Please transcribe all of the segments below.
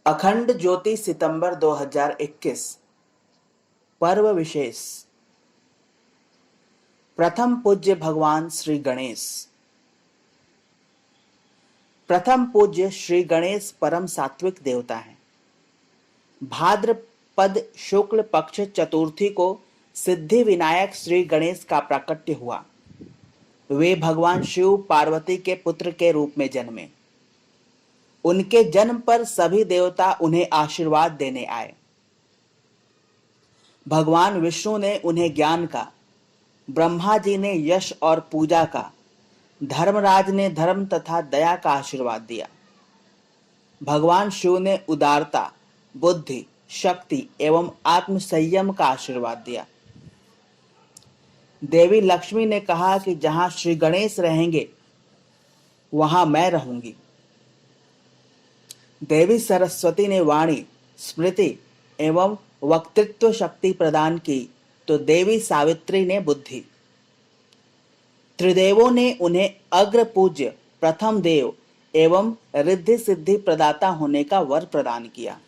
अखंड ज्योति सितंबर 2021 पर्व विशेष। प्रथम पूज्य भगवान श्री गणेश। प्रथम पूज्य श्री गणेश परम सात्विक देवता हैं। भाद्रपद शुक्ल पक्ष चतुर्थी को सिद्धि विनायक श्री गणेश का प्राकट्य हुआ। वे भगवान शिव पार्वती के पुत्र के रूप में जन्मे। उनके जन्म पर सभी देवता उन्हें आशीर्वाद देने आए। भगवान विष्णु ने उन्हें ज्ञान का, ब्रह्मा जी ने यश और पूजा का, धर्मराज ने धर्म तथा दया का आशीर्वाद दिया। भगवान शिव ने उदारता, बुद्धि, शक्ति एवं आत्म संयम का आशीर्वाद दिया। देवी लक्ष्मी ने कहा कि जहां श्री गणेश रहेंगे वहां मैं रहूंगी। देवी सरस्वती ने वाणी, स्मृति एवं वक्तृत्व शक्ति प्रदान की तो देवी सावित्री ने बुद्धि। त्रिदेवों ने उन्हें अग्र पूज्य, प्रथम देव एवं रिद्धि सिद्धि प्रदाता होने का वर प्रदान किया।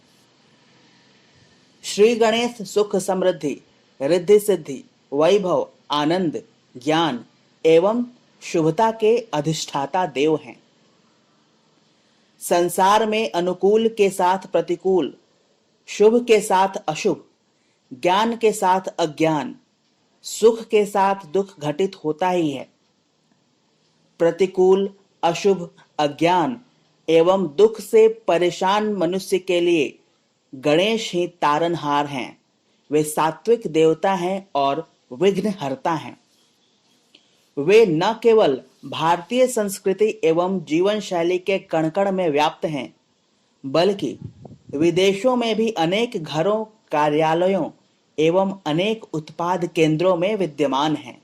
श्री गणेश सुख समृद्धि, रिद्धि सिद्धि, वैभव, आनंद, ज्ञान एवं शुभता के अधिष्ठाता देव हैं। संसार में अनुकूल के साथ प्रतिकूल, शुभ के साथ अशुभ, ज्ञान के साथ अज्ञान, सुख के साथ दुख घटित होता ही है। प्रतिकूल, अशुभ, अज्ञान एवं दुख से परेशान मनुष्य के लिए गणेश ही तारनहार हैं। वे सात्विक देवता हैं और विघ्नहर्ता हैं। वे न केवल भारतीय संस्कृति एवं जीवन शैली के कण कण में व्याप्त हैं, बल्कि विदेशों में भी अनेक घरों, कार्यालयों एवं अनेक उत्पाद केंद्रों में विद्यमान हैं।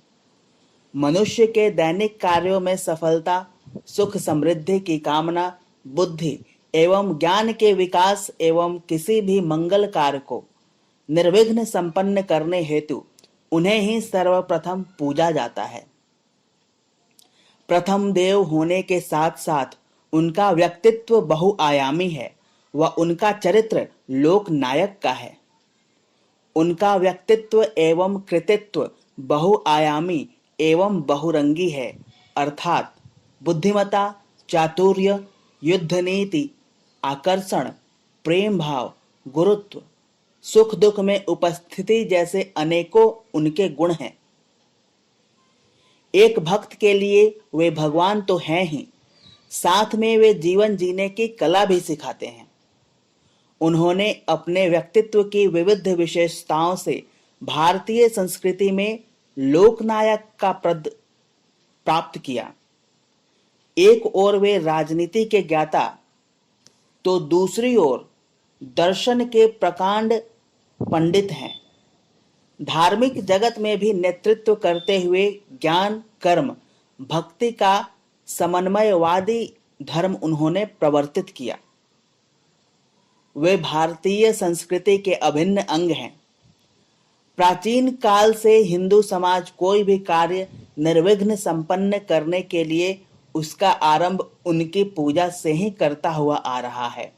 मनुष्य के दैनिक कार्यों में सफलता, सुख समृद्धि की कामना, बुद्धि एवं ज्ञान के विकास एवं किसी भी मंगल कार्य को निर्विघ्न संपन्न करने हेतु उन्हें ही सर्वप्रथम पूजा जाता है। प्रथम देव होने के साथ साथ उनका व्यक्तित्व बहुआयामी है व उनका चरित्र लोकनायक का है। उनका व्यक्तित्व एवं कृतित्व बहुआयामी एवं बहुरंगी है, अर्थात बुद्धिमता, चातुर्य, युद्ध नीति, आकर्षण, प्रेम भाव, गुरुत्व, सुख दुख में उपस्थिति जैसे अनेकों उनके गुण हैं। एक भक्त के लिए वे भगवान तो हैं ही, साथ में वे जीवन जीने की कला भी सिखाते हैं। उन्होंने अपने व्यक्तित्व की विविध विशेषताओं से भारतीय संस्कृति में लोकनायक का पद प्राप्त किया। एक ओर वे राजनीति के ज्ञाता तो दूसरी ओर दर्शन के प्रकांड पंडित हैं। धार्मिक जगत में भी नेतृत्व करते हुए ज्ञान, कर्म, भक्ति का समन्वयवादी धर्म उन्होंने प्रवर्तित किया। वे भारतीय संस्कृति के अभिन्न अंग हैं। प्राचीन काल से हिंदू समाज कोई भी कार्य निर्विघ्न संपन्न करने के लिए उसका आरंभ उनकी पूजा से ही करता हुआ आ रहा है।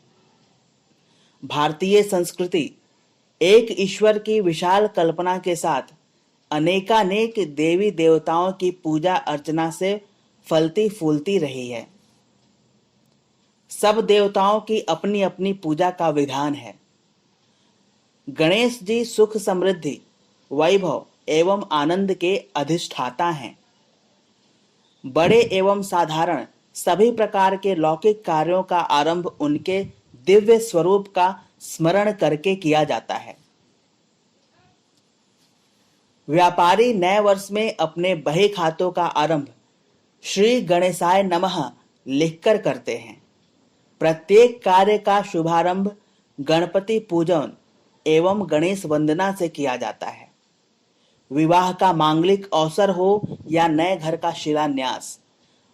भारतीय संस्कृति एक ईश्वर की विशाल कल्पना के साथ अनेकानेक देवी देवताओं की पूजा अर्चना से फलती फूलती रही है। सब देवताओं की अपनी अपनी पूजा का विधान है। गणेश जी सुख समृद्धि, वैभव एवं आनंद के अधिष्ठाता हैं। बड़े एवं साधारण सभी प्रकार के लौकिक कार्यों का आरंभ उनके दिव्य स्वरूप का स्मरण करके किया जाता है। व्यापारी नए वर्ष में अपने बही खातों का आरंभ श्री गणेशाय नमः लिखकर करते हैं। प्रत्येक कार्य का शुभारंभ गणपति पूजन एवं गणेश वंदना से किया जाता है। विवाह का मांगलिक अवसर हो या नए घर का शिलान्यास,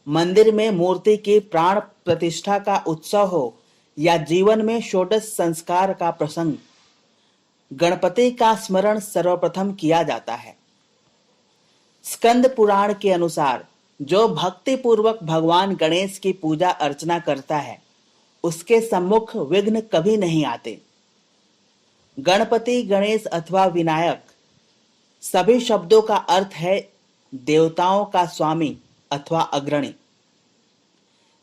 मंदिर में मूर्ति की प्राण प्रतिष्ठा का उत्सव हो या जीवन में षोडश संस्कार का प्रसंग, गणपति का स्मरण सर्वप्रथम किया जाता है। स्कंद पुराण के अनुसार जो भक्ति पूर्वक भगवान गणेश की पूजा अर्चना करता है उसके सम्मुख विघ्न कभी नहीं आते। गणपति, गणेश अथवा विनायक सभी शब्दों का अर्थ है देवताओं का स्वामी अथवा अग्रणी।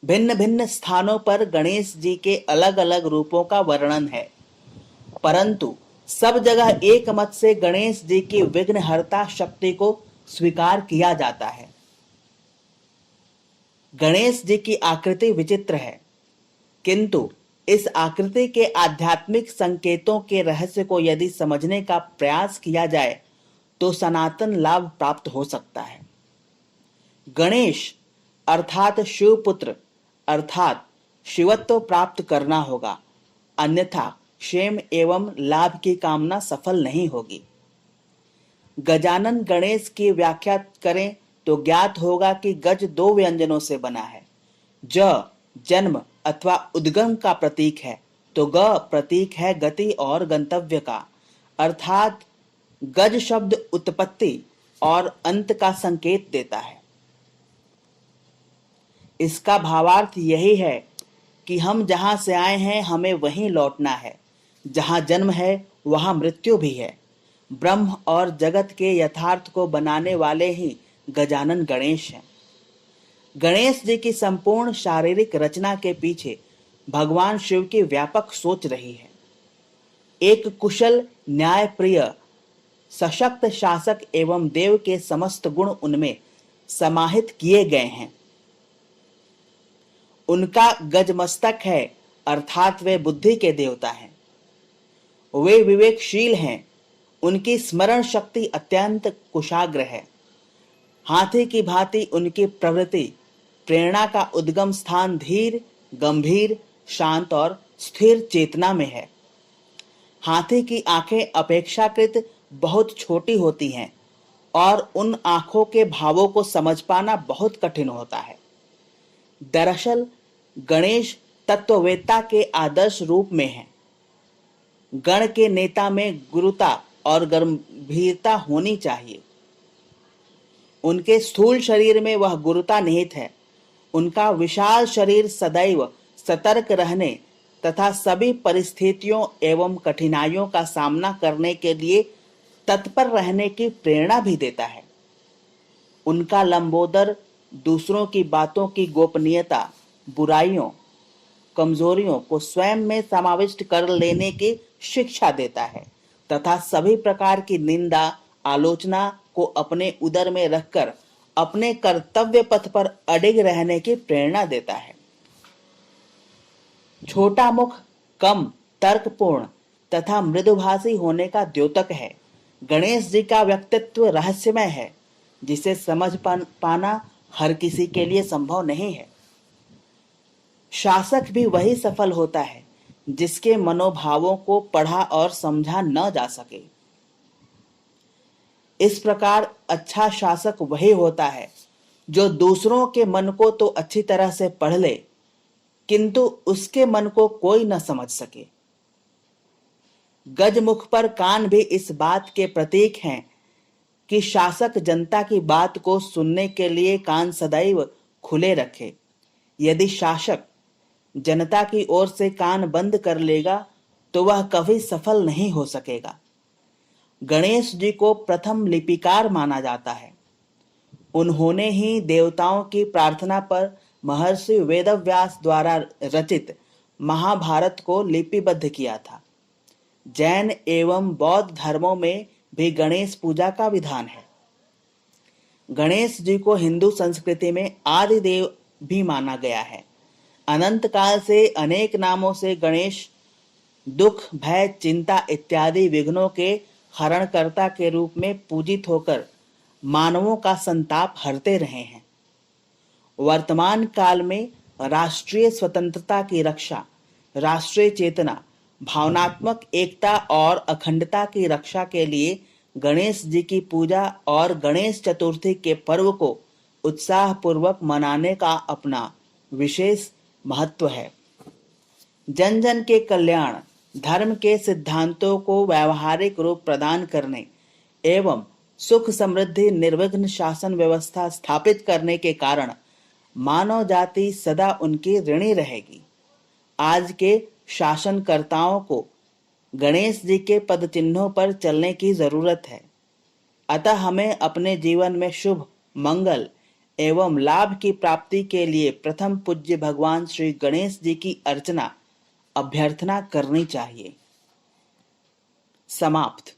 भिन्न भिन्न स्थानों पर गणेश जी के अलग अलग रूपों का वर्णन है, परंतु सब जगह एक मत से गणेश जी की विघ्नहर्ता शक्ति को स्वीकार किया जाता है। गणेश जी की आकृति विचित्र है, किंतु इस आकृति के आध्यात्मिक संकेतों के रहस्य को यदि समझने का प्रयास किया जाए तो सनातन लाभ प्राप्त हो सकता है। गणेश अर्थात शिवपुत्र अर्थात शिवत्व प्राप्त करना होगा, अन्यथा क्षेम एवं लाभ की कामना सफल नहीं होगी। गजानन गणेश की व्याख्या करें तो ज्ञात होगा कि गज 2 व्यंजनों से बना है। ज जन्म अथवा उद्गम का प्रतीक है, तो ग प्रतीक है गति और गंतव्य का, अर्थात गज शब्द उत्पत्ति और अंत का संकेत देता है। इसका भावार्थ यही है कि हम जहां से आए हैं हमें वहीं लौटना है, जहां जन्म है वहां मृत्यु भी है। ब्रह्म और जगत के यथार्थ को बनाने वाले ही गजानन गणेश हैं। गणेश जी की संपूर्ण शारीरिक रचना के पीछे भगवान शिव की व्यापक सोच रही है। एक कुशल, न्यायप्रिय, सशक्त शासक एवं देव के समस्त गुण उनमें समाहित किए गए हैं। उनका गजमस्तक है, अर्थात वे बुद्धि के देवता हैं। वे विवेकशील हैं, उनकी स्मरण शक्ति अत्यंत कुशाग्र है। हाथी की भांति उनकी प्रवृत्ति, प्रेरणा का उद्गम स्थान धीर, गंभीर, शांत और स्थिर चेतना में है। हाथी की आंखें अपेक्षाकृत बहुत छोटी होती हैं और उन आंखों के भावों को समझ पाना बहुत कठिन होता है। दरअसल गणेश तत्ववेत्ता के आदर्श रूप में है। गण के नेता में गुरुता और गंभीरता होनी चाहिए। उनके स्थूल शरीर में वह गुरुता निहित है। उनका विशाल शरीर सदैव सतर्क रहने तथा सभी परिस्थितियों एवं कठिनाइयों का सामना करने के लिए तत्पर रहने की प्रेरणा भी देता है। उनका लंबोदर दूसरों की बातों की गोपनीयता, बुराइयों, कमजोरियों को स्वयं में समाविष्ट कर लेने की शिक्षा देता है तथा सभी प्रकार की निंदा, आलोचना को अपने उदर में रखकर अपने कर्तव्य पथ पर अडिग रहने की प्रेरणा देता है। छोटा मुख, कम तर्कपूर्ण तथा मृदुभाषी होने का द्योतक है। गणेश जी का व्यक्तित्व रहस्यमय है, जिसे समझ पाना हर किसी के लिए संभव नहीं है। शासक भी वही सफल होता है जिसके मनोभावों को पढ़ा और समझा न जा सके। इस प्रकार अच्छा शासक वही होता है जो दूसरों के मन को तो अच्छी तरह से पढ़ ले, किंतु उसके मन को कोई न समझ सके। गजमुख पर कान भी इस बात के प्रतीक हैं कि शासक जनता की बात को सुनने के लिए कान सदैव खुले रखे। यदि शासक जनता की ओर से कान बंद कर लेगा तो वह कभी सफल नहीं हो सकेगा। गणेश जी को प्रथम लिपिकार माना जाता है। उन्होंने ही देवताओं की प्रार्थना पर महर्षि वेदव्यास द्वारा रचित महाभारत को लिपिबद्ध किया था। जैन एवं बौद्ध धर्मों में भी गणेश पूजा का विधान है। गणेश जी को हिंदू संस्कृति में आदि देव भी माना गया है। अनंत काल से अनेक नामों से गणेश दुख, भय, चिंता इत्यादि विघ्नों के हरणकर्ता के रूप में पूजित होकर मानवों का संताप हरते रहे हैं। वर्तमान काल में राष्ट्रीय स्वतंत्रता की रक्षा, राष्ट्रीय चेतना, भावनात्मक एकता और अखंडता की रक्षा के लिए गणेश जी की पूजा और गणेश चतुर्थी के पर्व को उत्साह पूर्वक मनाने का अपना विशेष महत्व है। जन जन के कल्याण, धर्म के सिद्धांतों को व्यावहारिक रूप प्रदान करने एवं सुख समृद्धि निर्विघ्न शासन व्यवस्था स्थापित करने के कारण मानव जाति सदा उनकी ऋणी रहेगी। आज के शासनकर्ताओं को गणेश जी के पद चिन्हों पर चलने की जरूरत है। अतः हमें अपने जीवन में शुभ, मंगल एवं लाभ की प्राप्ति के लिए प्रथम पूज्य भगवान श्री गणेश जी की अर्चना, अभ्यर्थना करनी चाहिए। समाप्त।